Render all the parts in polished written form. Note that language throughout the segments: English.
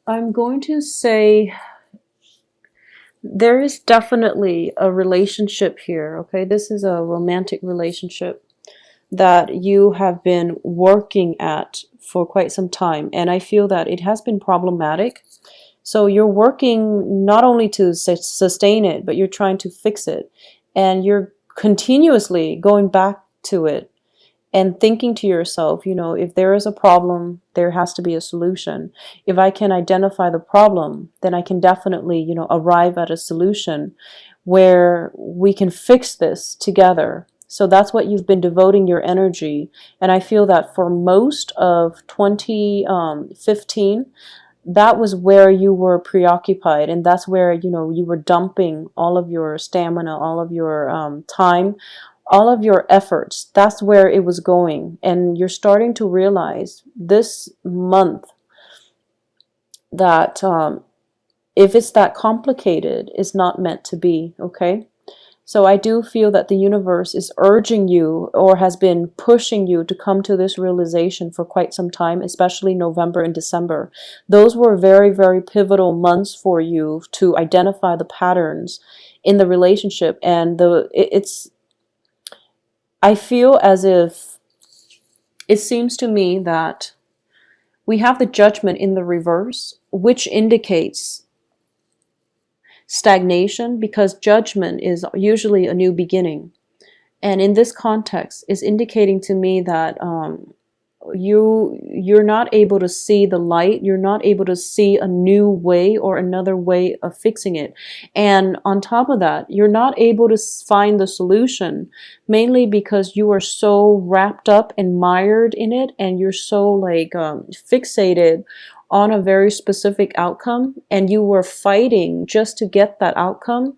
I'm going to say there is definitely a relationship here, okay? This is a romantic relationship that you have been working at for quite some time, and I feel that it has been problematic. So you're working not only to sustain it, but you're trying to fix it, and you're continuously going back to it and thinking to yourself, if there is a problem, there has to be a solution. If I can identify the problem, then I can definitely, arrive at a solution where we can fix this together. So that's what you've been devoting your energy. And I feel that for most of 2015, that was where you were preoccupied, and that's where you were dumping all of your stamina, all of your time, all of your efforts. That's where it was going, and you're starting to realize this month that if it's that complicated, it's not meant to be. Okay, so I do feel that the universe is urging you, or has been pushing you, to come to this realization for quite some time, especially November and December. Those were very, very pivotal months for you to identify the patterns in the relationship. And I feel as if it seems to me that we have the Judgment in the reverse, which indicates stagnation, because Judgment is usually a new beginning. And in this context, is indicating to me that you're not able to see the light. You're not able to see a new way or another way of fixing it. And on top of that, you're not able to find the solution, mainly because you are so wrapped up and mired in it, and you're so fixated on a very specific outcome, and you were fighting just to get that outcome.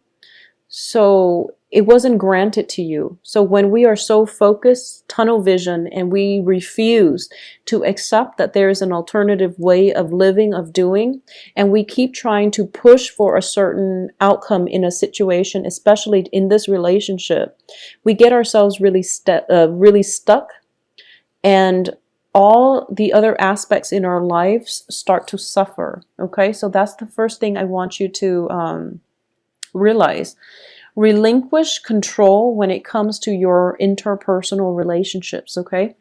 So it wasn't granted to you. So when we are so focused, tunnel vision, and we refuse to accept that there is an alternative way of living, of doing, and we keep trying to push for a certain outcome in a situation, especially in this relationship, we get ourselves really stuck, and all the other aspects in our lives start to suffer. Okay, so that's the first thing I want you to realize. Relinquish control when it comes to your interpersonal relationships. Okay,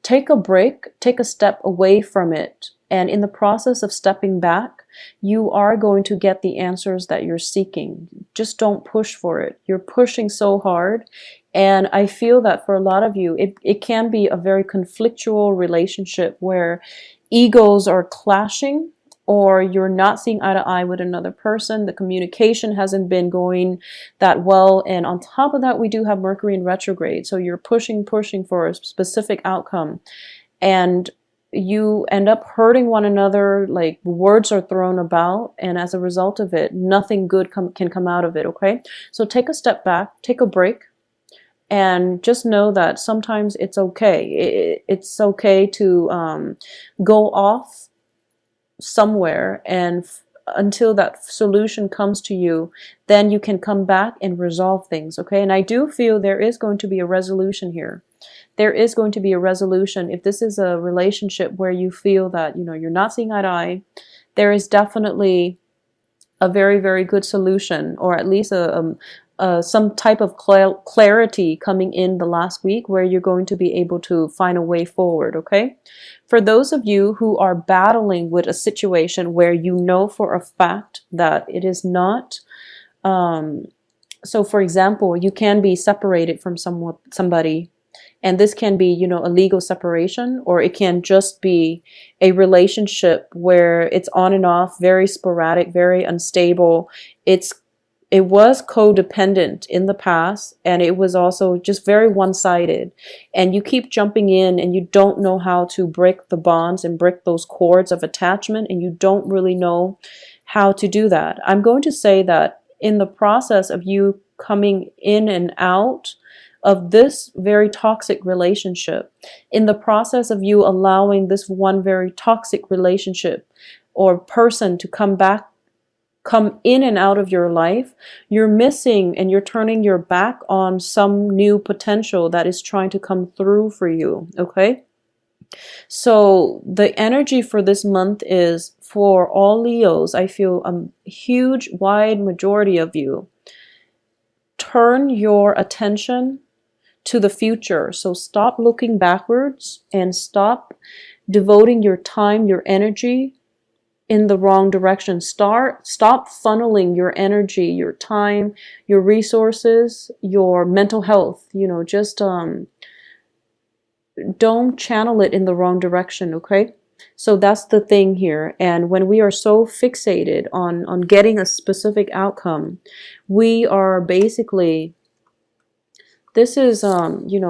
take a break, take a step away from it, and in the process of stepping back, you are going to get the answers that you're seeking. Just don't push for it. You're pushing so hard, and I feel that for a lot of you, it can be a very conflictual relationship where egos are clashing, or you're not seeing eye to eye with another person. The communication hasn't been going that well. And on top of that, we do have Mercury in retrograde. So you're pushing for a specific outcome, and you end up hurting one another. Like, words are thrown about, and as a result of it, nothing good can come out of it. Okay, so take a step back, take a break, and just know that sometimes it's okay. It's okay to go off somewhere, and until that solution comes to you, then you can come back and resolve things. Okay, and I do feel there is going to be a resolution here. There is going to be a resolution. If this is a relationship where you feel that you're not seeing eye to eye, there is definitely a very, very good solution, or at least some type of clarity coming in the last week, where you're going to be able to find a way forward. Okay, for those of you who are battling with a situation where you know for a fact that it is not, so for example, you can be separated from somebody, and this can be a legal separation, or it can just be a relationship where it's on and off, very sporadic, very unstable. It was codependent in the past, and it was also just very one-sided, and you keep jumping in, and you don't know how to break the bonds and break those cords of attachment, and you don't really know how to do that. I'm going to say that in the process of you coming in and out of this very toxic relationship, in the process of you allowing this one very toxic relationship or person to come in and out of your life, you're missing, and you're turning your back on some new potential that is trying to come through for you. Okay, so the energy for this month is for all Leos, I feel a huge, wide majority of you turn your attention to the future. So stop looking backwards and stop devoting your time, your energy in the wrong direction. Stop funneling your energy, your time, your resources, your mental health, just don't channel it in the wrong direction, okay? So that's the thing here. And when we are so fixated on getting a specific outcome, we are basically, this is,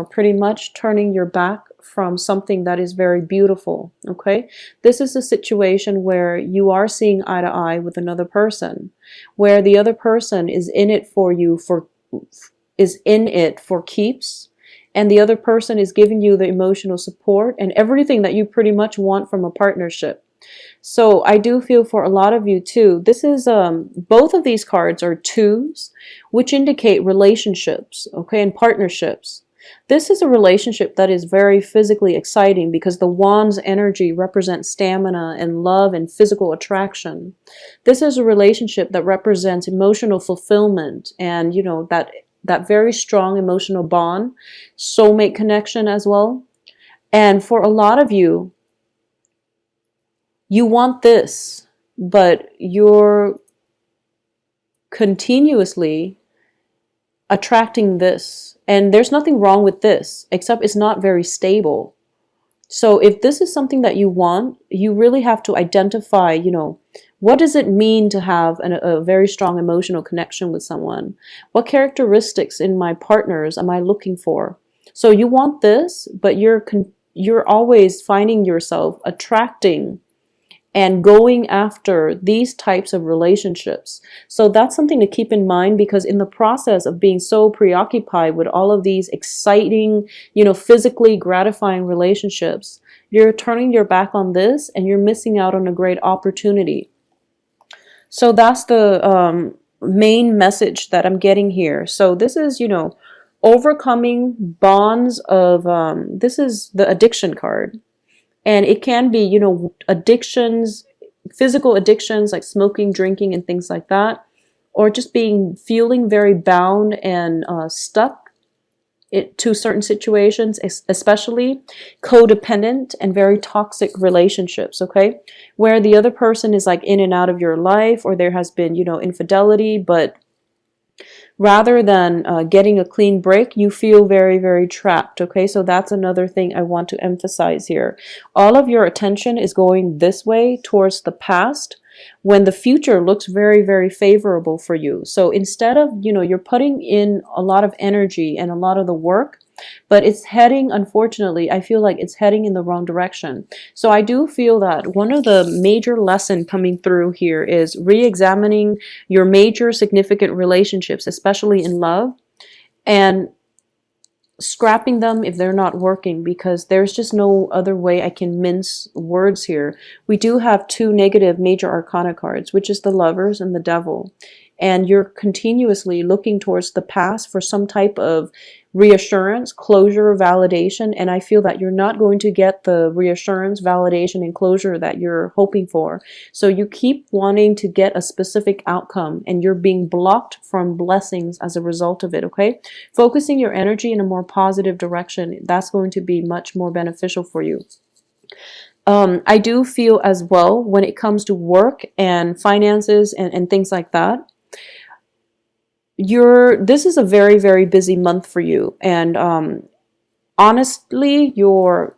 pretty much turning your back from something that is very beautiful, okay? This is a situation where you are seeing eye to eye with another person, where the other person is in it for you, is in it for keeps, and the other person is giving you the emotional support and everything that you pretty much want from a partnership. So I do feel for a lot of you too, this is, both of these cards are twos, which indicate relationships, okay, and partnerships. This is a relationship that is very physically exciting because the wand's energy represents stamina and love and physical attraction. This is a relationship that represents emotional fulfillment and, that very strong emotional bond, soulmate connection as well. And for a lot of you, you want this, but you're continuously attracting this. And there's nothing wrong with this, except it's not very stable. So if this is something that you want, you really have to identify, what does it mean to have a very strong emotional connection with someone? What characteristics in my partners am I looking for? So you want this, but you're always finding yourself attracting and going after these types of relationships. So that's something to keep in mind, because in the process of being so preoccupied with all of these exciting, physically gratifying relationships, you're turning your back on this and you're missing out on a great opportunity. So that's the main message that I'm getting here. So this is, overcoming bonds of, this is the addiction card. And it can be, addictions, physical addictions like smoking, drinking, and things like that. Or just feeling very bound and stuck to certain situations, especially codependent and very toxic relationships, okay? Where the other person is like in and out of your life, or there has been, infidelity, but rather than getting a clean break, you feel very, very trapped, okay? So that's another thing I want to emphasize here. All of your attention is going this way towards the past when the future looks very, very favorable for you. So instead of, you're putting in a lot of energy and a lot of the work, but it's heading, unfortunately, I feel like it's heading in the wrong direction. So I do feel that one of the major lessons coming through here is re-examining your major significant relationships, especially in love, and scrapping them if they're not working, because there's just no other way I can mince words here. We do have two negative major arcana cards, which is the Lovers and the Devil. And you're continuously looking towards the past for some type of reassurance, closure, validation, and I feel that you're not going to get the reassurance, validation, and closure that you're hoping for. So you keep wanting to get a specific outcome, and you're being blocked from blessings as a result of it, okay? Focusing your energy in a more positive direction, that's going to be much more beneficial for you. I do feel as well, when it comes to work and finances and things like that, this is a very, very busy month for you, and honestly, your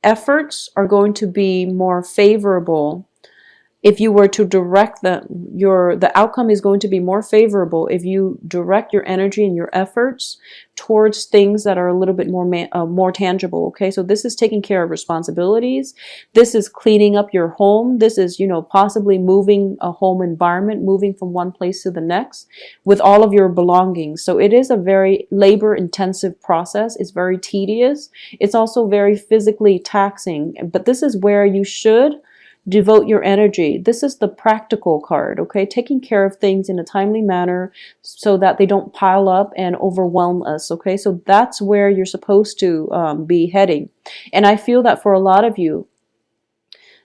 efforts are going to be more favorable if you were to direct them. The outcome is going to be more favorable if you direct your energy and your efforts towards things that are a little bit more tangible, okay? So this is taking care of responsibilities. This is cleaning up your home. This is, possibly moving a home environment, moving from one place to the next with all of your belongings. So it is a very labor-intensive process. It's very tedious. It's also very physically taxing, but this is where you should devote your energy. This is the practical card, okay? Taking care of things in a timely manner so that they don't pile up and overwhelm us, okay? So that's where you're supposed to be heading. And I feel that for a lot of you,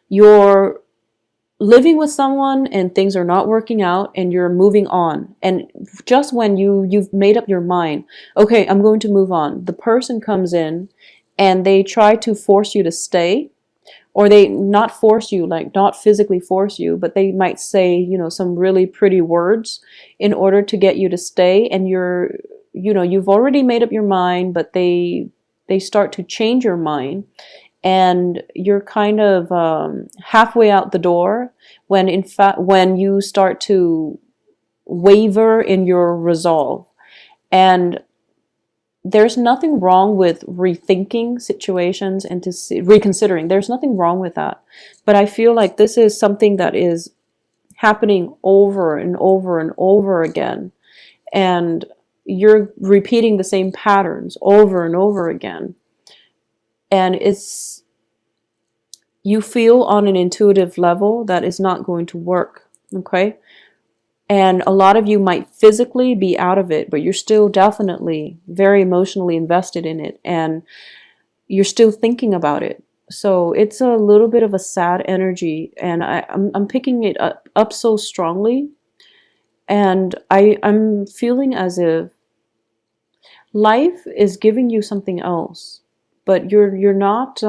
your living with someone and things are not working out and you're moving on, and just when you've made up your mind, okay, I'm going to move on, the person comes in and they try to force you to stay, or they not force you, like not physically force you, but they might say, some really pretty words in order to get you to stay, and you've already made up your mind, but they start to change your mind, and you're kind of halfway out the door, when in fact when you start to waver in your resolve. And there's nothing wrong with rethinking situations and reconsidering. There's nothing wrong with that. But I feel like this is something that is happening over and over and over again. And you're repeating the same patterns over and over again. And you feel on an intuitive level that is not going to work. Okay? And a lot of you might physically be out of it, but you're still definitely very emotionally invested in it, and you're still thinking about it. So it's a little bit of a sad energy, and I'm picking it up so strongly, and I'm feeling as if life is giving you something else, but you're not.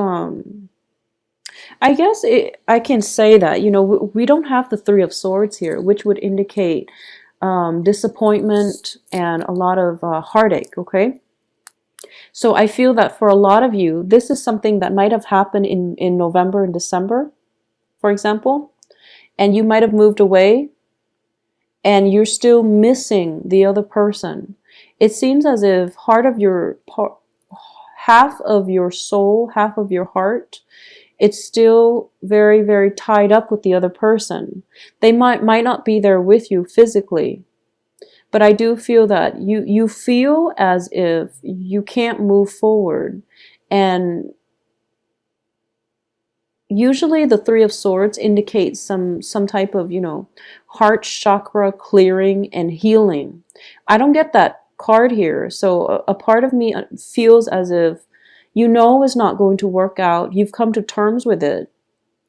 I guess I can say that, we don't have the Three of Swords here, which would indicate disappointment and a lot of heartache, okay? So I feel that for a lot of you, this is something that might have happened in November and December, for example, and you might have moved away and you're still missing the other person. It seems as if half of your soul, half of your heart, it's still very, very tied up with the other person. They might not be there with you physically, but I do feel that you feel as if you can't move forward. And usually the Three of Swords indicates some type of, heart chakra clearing and healing. I don't get that card here. So a part of me feels as if it's not going to work out. You've come to terms with it.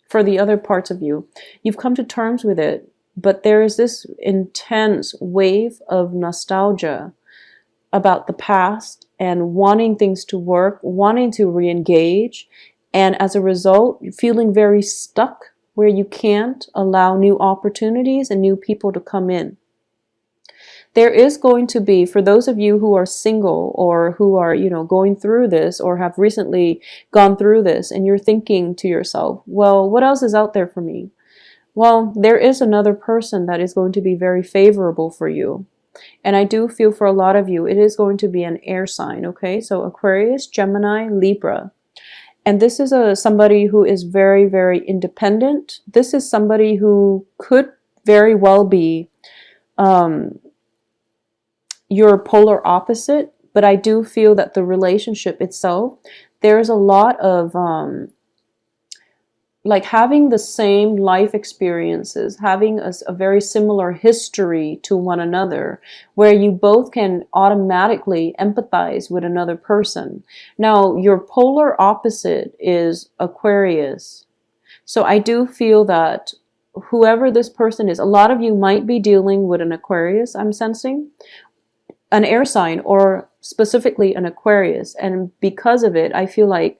For the other parts of you, you've come to terms with it, but there is this intense wave of nostalgia about the past and wanting things to work, wanting to re-engage, and as a result, feeling very stuck where you can't allow new opportunities and new people to come in. There is going to be, for those of you who are single or who are, going through this or have recently gone through this, and you're thinking to yourself, well, what else is out there for me? Well, there is another person that is going to be very favorable for you. And I do feel for a lot of you, it is going to be an air sign, okay? So Aquarius, Gemini, Libra. And this is somebody who is very, very independent. This is somebody who could very well be your polar opposite, but I do feel that the relationship itself, there's a lot of like having the same life experiences, having a very similar history to one another, where you both can automatically empathize with another person. Now, your polar opposite is Aquarius. So I do feel that whoever this person is, a lot of you might be dealing with an Aquarius, I'm sensing, an air sign, or specifically an Aquarius. And because of it, I feel like,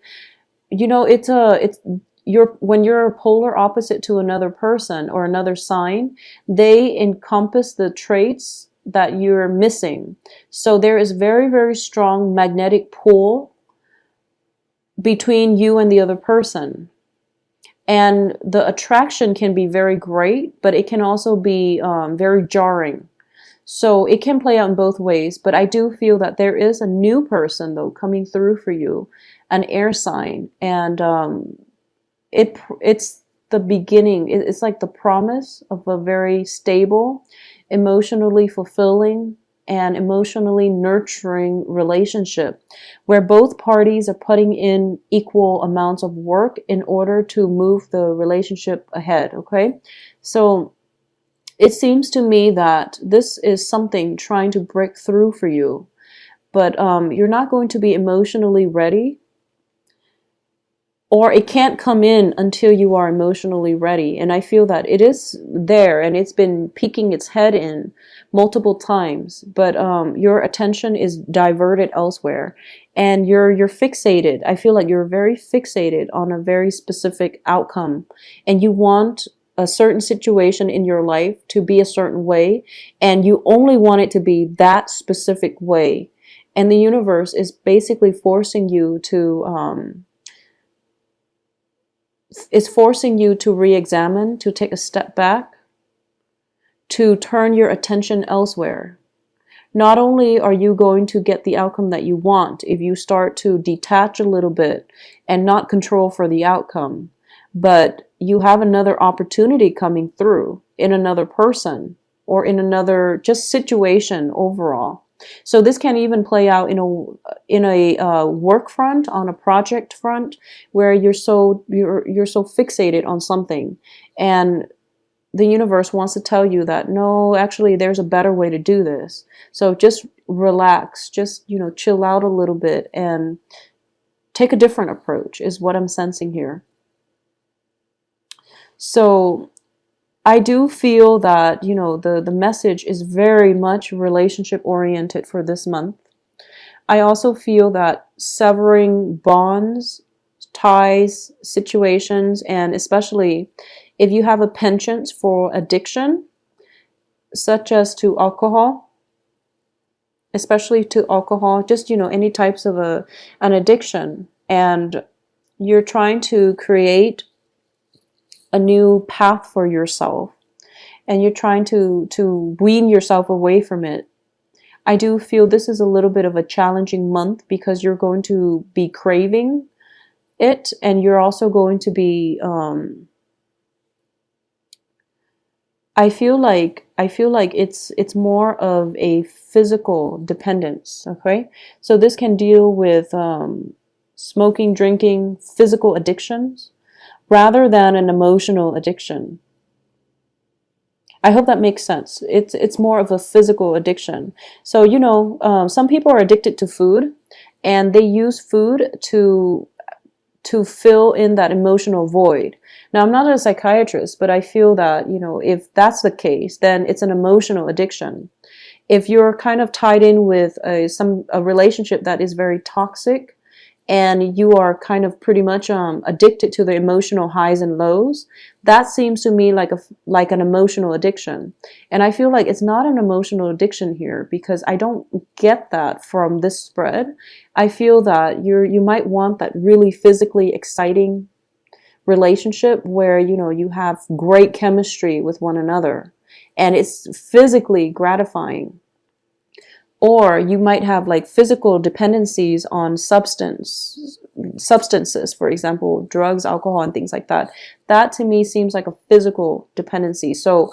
when you're a polar opposite to another person or another sign, they encompass the traits that you're missing. So there is very, very strong magnetic pull between you and the other person. And the attraction can be very great, but it can also be very jarring. So it can play out in both ways, but I do feel that there is a new person, though, coming through for you, an air sign, and it's the beginning. It's like the promise of a very stable, emotionally fulfilling, and emotionally nurturing relationship, where both parties are putting in equal amounts of work in order to move the relationship ahead, okay? So it seems to me that this is something trying to break through for you, but you're not going to be emotionally ready or it can't come in until you are emotionally ready. And I feel that it is there and it's been peeking its head in multiple times, but your attention is diverted elsewhere, and you're fixated. I feel like you're very fixated on a very specific outcome, and you want a certain situation in your life to be a certain way, and you only want it to be that specific way. And the universe is basically forcing you to re-examine, to take a step back, to turn your attention elsewhere. Not only are you going to get the outcome that you want if you start to detach a little bit and not control for the outcome, but you have another opportunity coming through in another person or in another just situation overall. So this can even play out in a work front, on a project front, where you're so fixated on something, and the universe wants to tell you that no, actually there's a better way to do this. So just relax, just, chill out a little bit and take a different approach is what I'm sensing here. So I do feel that, the message is very much relationship oriented for this month. I also feel that severing bonds, ties, situations, and especially if you have a penchant for addiction, such as to alcohol, especially to alcohol, just, any types of an addiction, and you're trying to create a new path for yourself, and you're trying to wean yourself away from it. I do feel this is a little bit of a challenging month because you're going to be craving it, and you're also going to be I feel like it's more of a physical dependence, okay? So this can deal with smoking, drinking, physical addictions rather than an emotional addiction. I hope that makes sense. It's more of a physical addiction. So, some people are addicted to food, and they use food to fill in that emotional void. Now, I'm not a psychiatrist, but I feel that, if that's the case, then it's an emotional addiction. If you're kind of tied in with a relationship that is very toxic, and you are kind of pretty much addicted to the emotional highs and lows, that seems to me like an emotional addiction. And I feel like it's not an emotional addiction here because I don't get that from this spread. I feel that you might want that really physically exciting relationship where you have great chemistry with one another and it's physically gratifying. Or you might have like physical dependencies on substances, for example, drugs, alcohol, and things like that. That to me seems like a physical dependency. So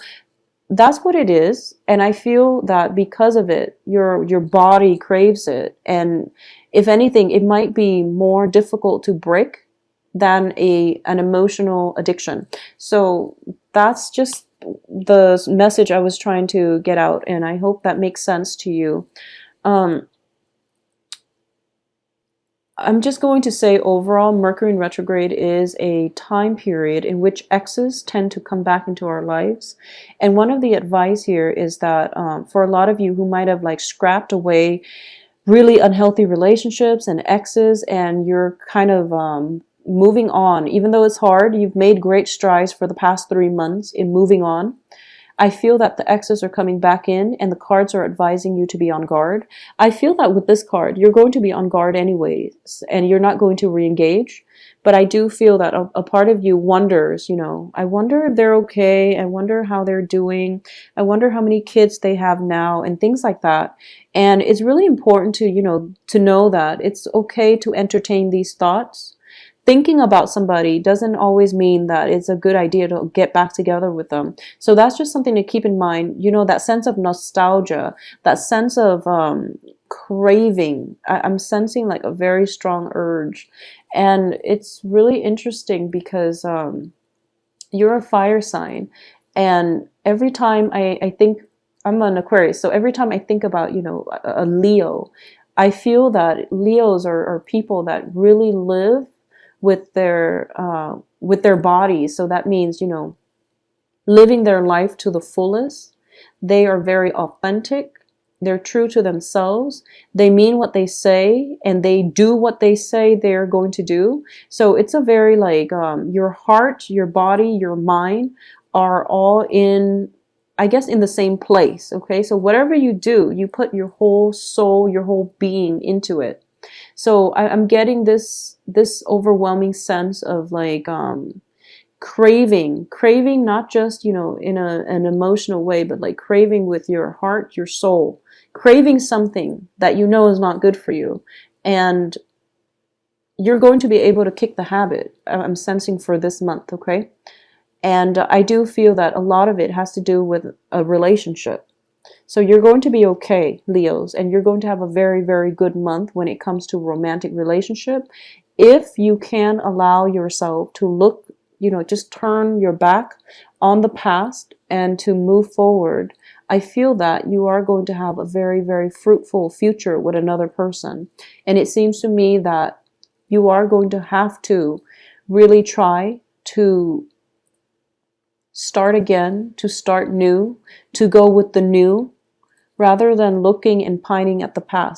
that's what it is. And I feel that because of it, your body craves it. And if anything, it might be more difficult to break than an emotional addiction. So that's just the message I was trying to get out, and I hope that makes sense to you. Um, I'm just going to say overall, Mercury in retrograde is a time period in which exes tend to come back into our lives. And one of the advice here is that for a lot of you who might have like scrapped away really unhealthy relationships and exes, and you're kind of moving on, even though it's hard, you've made great strides for the past 3 months in moving on. I feel that the exes are coming back in and the cards are advising you to be on guard. I feel that with this card, you're going to be on guard anyways, and you're not going to re-engage. But I do feel that a part of you wonders, I wonder if they're okay. I wonder how they're doing. I wonder how many kids they have now and things like that. And it's really important to know that it's okay to entertain these thoughts. Thinking about somebody doesn't always mean that it's a good idea to get back together with them. So that's just something to keep in mind. That sense of nostalgia, that sense of craving. I'm sensing like a very strong urge. And it's really interesting because you're a fire sign. And every time I think, I'm an Aquarius, so every time I think about, a Leo, I feel that Leos are people that really live with their bodies. So that means, living their life to the fullest. They are very authentic. They're true to themselves. They mean what they say, and they do what they say they're going to do. So it's a very like your heart, your body, your mind are all in, I guess, in the same place. Okay, so whatever you do, you put your whole soul, your whole being into it. So I'm getting this overwhelming sense of like craving, not just, in an emotional way, but like craving with your heart, your soul, craving something that you know is not good for you. And you're going to be able to kick the habit, I'm sensing, for this month. Okay. And I do feel that a lot of it has to do with a relationship. So you're going to be okay, Leos, and you're going to have a very, very good month when it comes to romantic relationship. If you can allow yourself to look, just turn your back on the past and to move forward, I feel that you are going to have a very, very fruitful future with another person. And it seems to me that you are going to have to really try to start again, to start new, to go with the new, rather than looking and pining at the past.